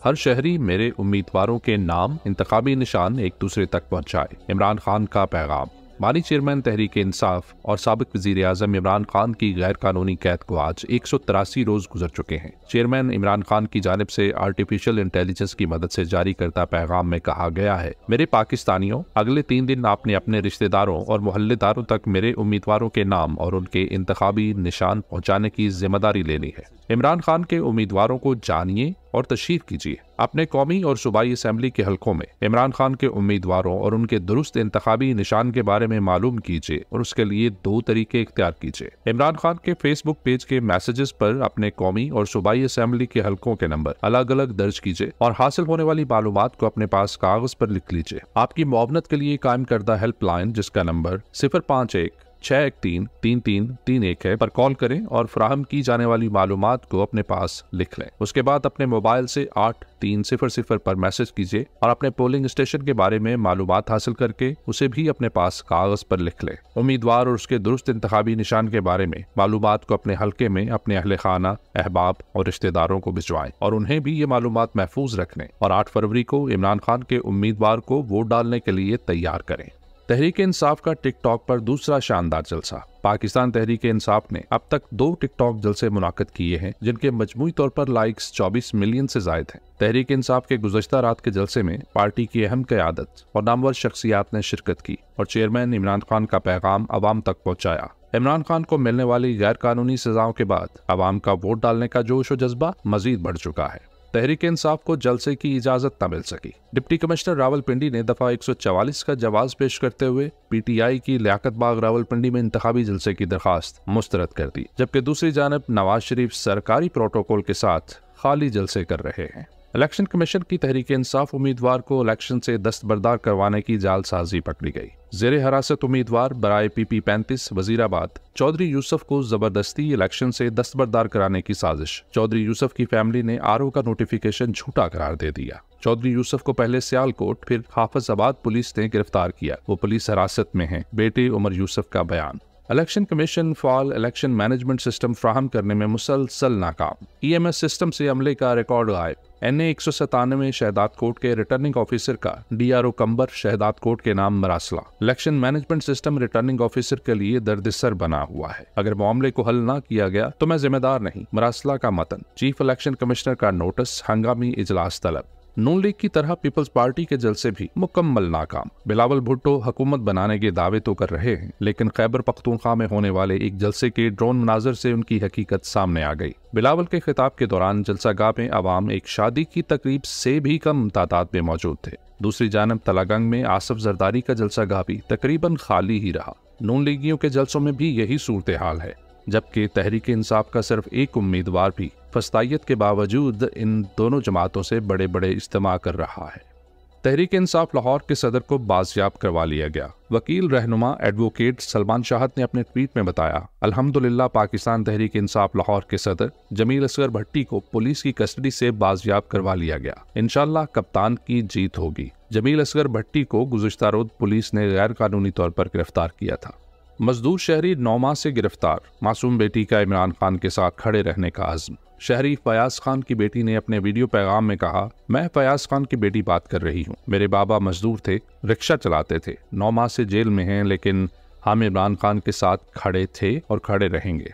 हर शहरी मेरे उम्मीदवारों के नाम इंतखाबी निशान एक दूसरे तक पहुंचाए। इमरान खान का पैगाम। मानी चेयरमैन तहरीक इंसाफ और साबिक वजीर आजम इमरान खान की गैर कानूनी कैद को आज 183 रोज गुजर चुके हैं। चेयरमैन इमरान खान की जानिब से आर्टिफिशियल इंटेलिजेंस की मदद से जारी करता पैगाम में कहा गया है, मेरे पाकिस्तानियों, अगले 3 दिन आपने अपने रिश्तेदारों और मोहल्लेदारों तक मेरे उम्मीदवारों के नाम और उनके इंतखाबी निशान पहुँचाने की जिम्मेदारी लेनी है। इमरान खान के उम्मीदवारों को जानिए और तशरीफ कीजिए। अपने कौमी और सूबाई असेंबली के हलकों में इमरान खान के उम्मीदवारों और उनके दुरुस्त इंतखाबी निशान के बारे में मालूम कीजिए और उसके लिए 2 तरीके इख्तियार कीजिए। इमरान खान के फेसबुक पेज के मैसेजेस पर अपने कौमी और सूबाई असेंबली के हलकों के नंबर अलग अलग दर्ज कीजिए और हासिल होने वाली मालूमात को अपने पास कागज पर लिख लीजिए। आपकी मुआवनत के लिए कायम करदा हेल्पलाइन, जिसका नंबर 051-613-3331 है, पर कॉल करें और फराहम की जाने वाली मालूमात को अपने पास लिख लें। उसके बाद अपने मोबाइल से 8300 पर मैसेज कीजिए और अपने पोलिंग स्टेशन के बारे में मालूमात हासिल करके उसे भी अपने पास कागज पर लिख लें। उम्मीदवार और उसके दुरुस्त इंतखाबी निशान के बारे में मालूमात को अपने हल्के में अपने अहले खाना, अहबाब और रिश्तेदारों को भिजवाएं और उन्हें भी ये मालूमात महफूज रखने और 8 फरवरी को इमरान खान के उम्मीदवार को वोट डालने के लिए तैयार करें। तहरीक इंसाफ का टिकटॉक पर दूसरा शानदार जलसा। पाकिस्तान तहरीक इंसाफ ने अब तक 2 टिकटॉक जलसे मुनाकिद किए हैं, जिनके मजमूई तौर पर लाइक्स 24 मिलियन से जायद हैं। तहरीक इंसाफ के गुज़श्ता रात के जलसे में पार्टी की अहम क़यादत और नामवर शख्सियात ने शिरकत की और चेयरमैन इमरान खान का पैगाम अवाम तक पहुँचाया। इमरान खान को मिलने वाली गैर कानूनी सजाओं के बाद अवाम का वोट डालने का जोश और जज्बा मजीद बढ़ चुका है। तहरीक इंसाफ को जलसे की इजाजत न मिल सकी। डिप्टी कमिश्नर रावलपिंडी ने दफा 144 का जवाब पेश करते हुए PTI की लियाकत बाग रावलपिंडी में इंतखाबी जलसे की दरखास्त मुस्तरद कर दी, जबकि दूसरी जानब नवाज शरीफ सरकारी प्रोटोकॉल के साथ खाली जलसे कर रहे हैं। इलेक्शन कमीशन की तहरीक इंसाफ उम्मीदवार को इलेक्शन से दस्तबरदार करवाने की जालसाजी पकड़ी गई। जेर हिरासत उम्मीदवार बराए PP 35 वजीराबाद चौधरी यूसुफ को जबरदस्ती इलेक्शन से दस्तबरदार कराने की साजिश। चौधरी यूसुफ की फैमिली ने RO का नोटिफिकेशन झूठा करार दे दिया। चौधरी यूसुफ को पहले सियालकोट फिर हाफिजाबाद पुलिस ने गिरफ्तार किया। वो पुलिस हिरासत में है। बेटे उमर यूसुफ का बयान। इलेक्शन कमीशन फॉल इलेक्शन मैनेजमेंट सिस्टम फ्राहम करने में मुसलसल नाकाम। EMS सिस्टम से अमले का रिकॉर्ड गायब। NA 197 शहदाद कोट के रिटर्निंग ऑफिसर का DRO कंबर शहदाद कोट के नाम मरासला। Election management system returning officer के लिए दर्दसर बना हुआ है। अगर मामले को हल ना किया गया तो मैं जिम्मेदार नहीं। मरासला का मतन। चीफ इलेक्शन कमिश्नर का नोटिस, हंगामी इजलास तलब। नून लीग की तरह पीपल्स पार्टी के जलसे भी मुकम्मल नाकाम। बिलावल भुट्टो हुकूमत बनाने के दावे तो कर रहे हैं, लेकिन खैबर पख्तूनख्वा में होने वाले एक जलसे के ड्रोन मनाजर से उनकी हकीकत सामने आ गई। बिलावल के खिताब के दौरान जलसागाह में अवाम एक शादी की तकरीब से भी कम तादाद में मौजूद थे। दूसरी जानब तलागंग में आसफ जरदारी का जलसागाह भी तकरीबन खाली ही रहा। नून लीगियों के जलसों में भी यही सूरत हाल है, जबकि तहरीक इंसाफ का सिर्फ एक उम्मीदवार भी फस्तायत के बावजूद इन दोनों जमातों से बड़े बड़े इज्तिमा कर रहा है। तहरीक इंसाफ लाहौर के सदर को बाजियाब करवा लिया गया। वकील रहनुमा एडवोकेट सलमान शाहद ने अपने ट्वीट में बताया, अल्हम्दुलिल्लाह पाकिस्तान तहरीक इंसाफ लाहौर के सदर जमील असगर भट्टी को पुलिस की कस्टडी से बाजियाब करवा लिया गया। इंशाअल्लाह कप्तान की जीत होगी। जमील असगर भट्टी को गुज़श्ता रोज पुलिस ने गैर कानूनी तौर पर गिरफ्तार किया था। मजदूर शहरी 9 माह से गिरफ्तार। मासूम बेटी का इमरान खान के साथ खड़े रहने का अज़्म। शहरी फयाज खान की बेटी ने अपने वीडियो पैगाम में कहा, मैं फयाज खान की बेटी बात कर रही हूँ। मेरे बाबा मजदूर थे, रिक्शा चलाते थे, 9 माह से जेल में हैं, लेकिन हम इमरान खान के साथ खड़े थे और खड़े रहेंगे।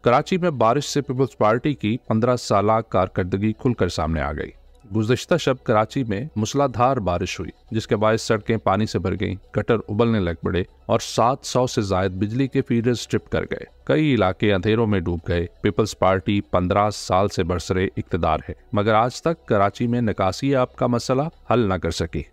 कराची में बारिश से पीपल्स पार्टी की 15 साल कारकर्दगी खुलकर सामने आ गई। गुज़श्ता शब कराची में मूसलाधार बारिश हुई, जिसके बायस सड़कें पानी से भर गईं, गटर उबलने लग पड़े और 700 से जायद बिजली के फीडर्स ट्रिप कर गए। कई इलाके अंधेरों में डूब गए। पीपल्स पार्टी 15 साल से बरसरे इक्तदार है, मगर आज तक कराची में निकासी आब का मसला हल न कर सकी।